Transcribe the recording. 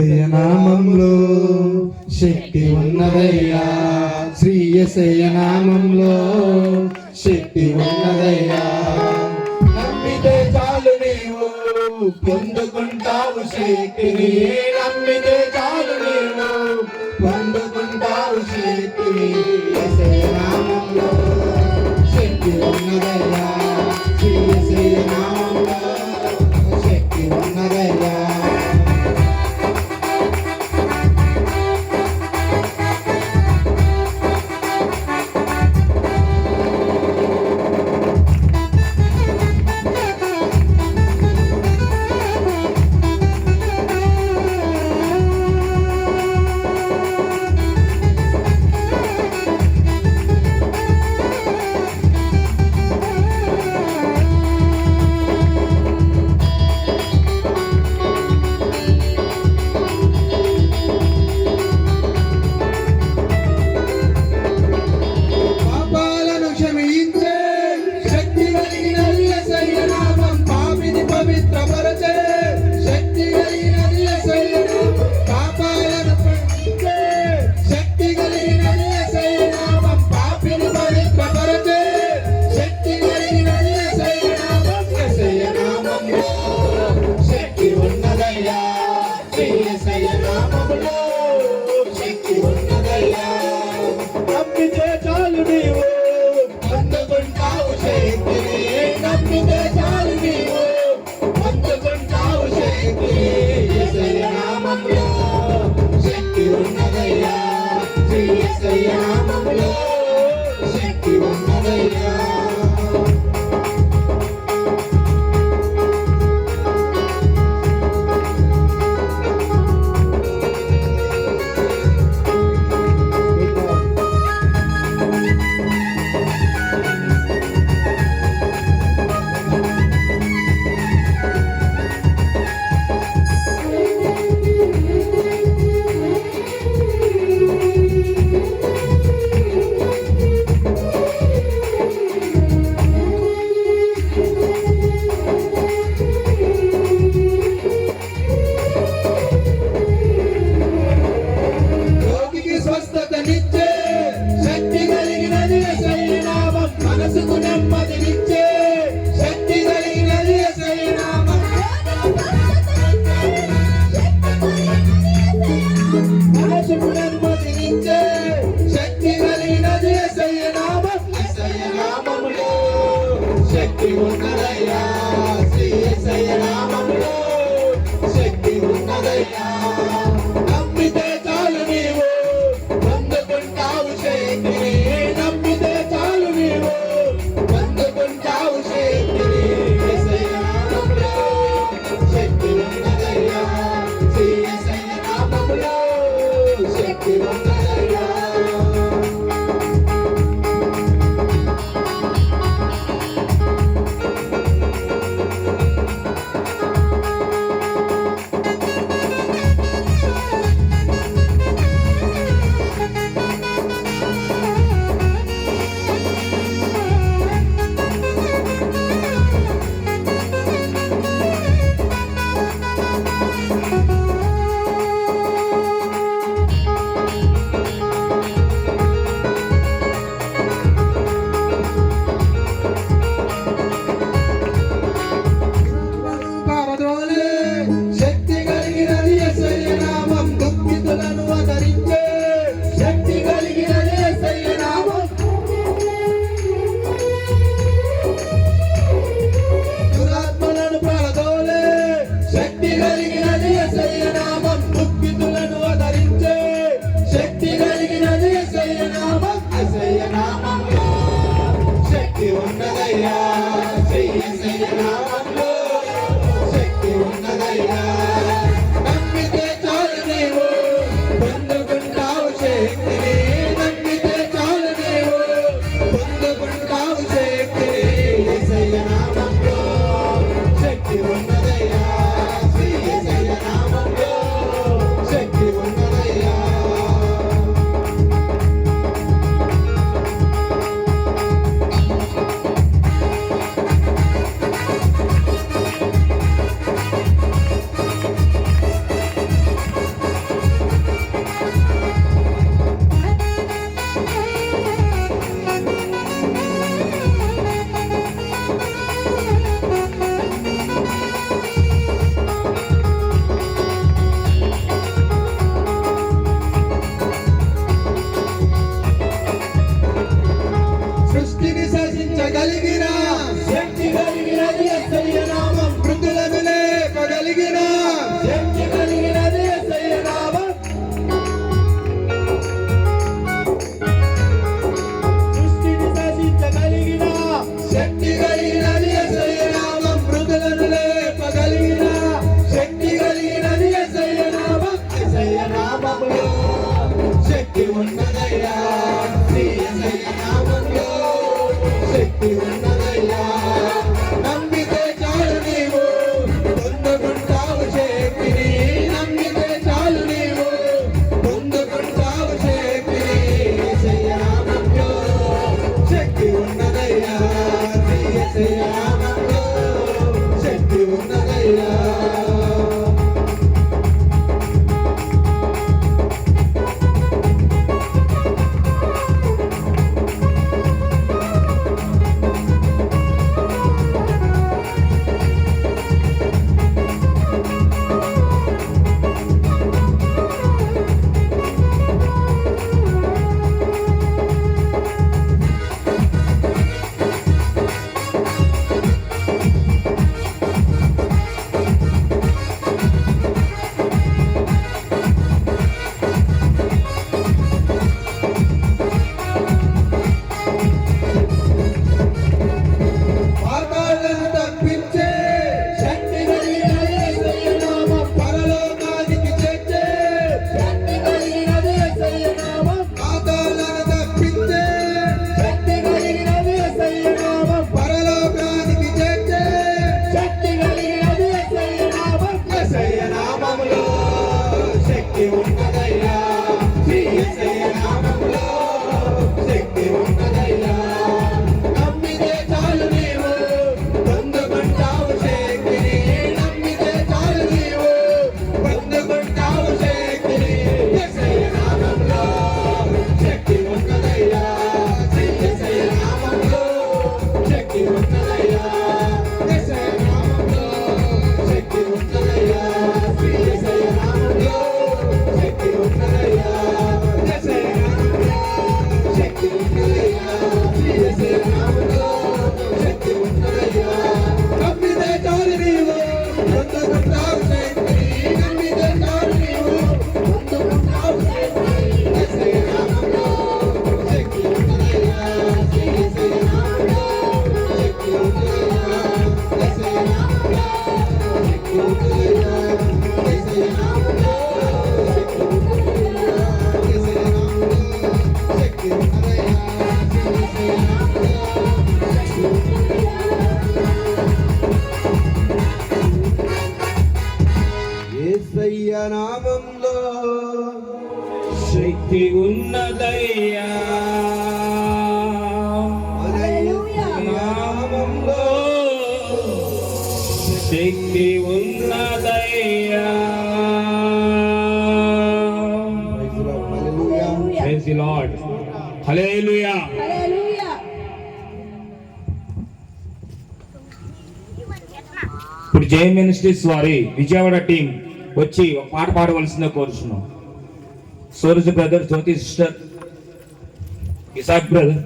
యేసయ్య నామంలో శక్తి ఉన్నదయ్యా, శ్రీ యేసయ్య నామంలో శక్తి ఉన్నదయ్యా. నమ్మితే చాలు నీవు పొందుకుంటావు శక్తిని, నమ్మితే చాలు నీవు పొందుకుంటావు శక్తిని. యేసయ్య నామంలో శక్తి ఉన్నదయ్యా, శ్రీ యేసయ్య నామంలో శక్తి ఉన్నదయ్యా. నమ్మితే చాలు నీవు పొందుకుంటావు శక్తిని, నమ్మితే చాలు నీవు పొందుకుంటావు శక్తిని. యేసయ్య నామములో శక్తి ఉన్నదయ్యా, శ్రీ యేసయ్య నామములో శక్తి ఉన్నదయ్యా. నామములో శక్తి ఉన్నదయ్యా, యేసయ్య నామములో శక్తి ఉన్నదయ్యా. నమ్మితే చాలు నీవు పొందుకుంటావు శక్తిని, నమ్మితే చాలు నీవు పొందుకుంటావు శక్తిని. యేసయ్య నామములో శక్తి ఉన్నదయ్యా, యేసయ్య నామములో శక్తి ఉన్నదయ్యా. పాతాళాలను తప్పించే శక్తి కలిగినది యేసయ్య నామం, పరలోకానికి చేర్చే శక్తి కలిగినది యేసయ్య నామం. పాతాళాలను తప్పించే శక్తి కలిగినది యేసయ్య నామం, పరలోకానికి చేర్చే శక్తి కలిగినది యేసయ్య నామం. యేసయ్య నామములో శక్తి ఉన్నదయ్యా, యేసయ్య నామములో శక్తి ఉన్నదయ్యా. నమ్మితే చాలు నీవు పొందుకుంటావు శక్తిని, నమ్మితే చాలు నీవు పొందుకుంటావు శక్తిని. యేసయ్య నామములో శక్తి ఉన్నదయ్యా, యేసయ్య నామములో శక్తి ఉన్నదయ్యా. యేసయ్య నామములో శక్తి ఉన్నదయ్యా, యేసయ్య నామములో శక్తి ఉన్నదయ్యా. యేసయ్య నామములో శక్తి ఉన్నదయ్యా, యేసయ్య నామములో శక్తి ఉన్నదయ్యా. నమ్మితే చాలు నీవు పొందుకుంటావు శక్తిని, నమ్మితే చాలు నీవు పొందుకుంటావు శక్తిని. యేసయ్య నామములో శక్తి ఉన్నదయ్యా, యేసయ్య నామములో శక్తి ఉన్నదయ్యా. యేసయ్య నామములో శక్తి ఉన్నదయ్యా, యేసయ్య నామములో శక్తి ఉన్నదయ్యా. యేసయ్య నామములో శక్తి ఉన్నదయ్యా, యేసయ్య నామములో శక్తి ఉన్నదయ్యా. యేసయ్య నామములో శక్తి ఉన్నదయ్యా, నామములో శక్తి ఉన్నదయ్యా. Praise the Lord. Hallelujah. హల్లెలూయా. ఇప్పుడు జై మినిస్ట్రీస్ వారి విజయవాడ టీం వచ్చి ఒక పాట పాడవలసిందే కోరుచున్నాం. సూరజ్ బ్రదర్, జ్యోతి సిస్టర్, ఇసాక్ బ్రదర్.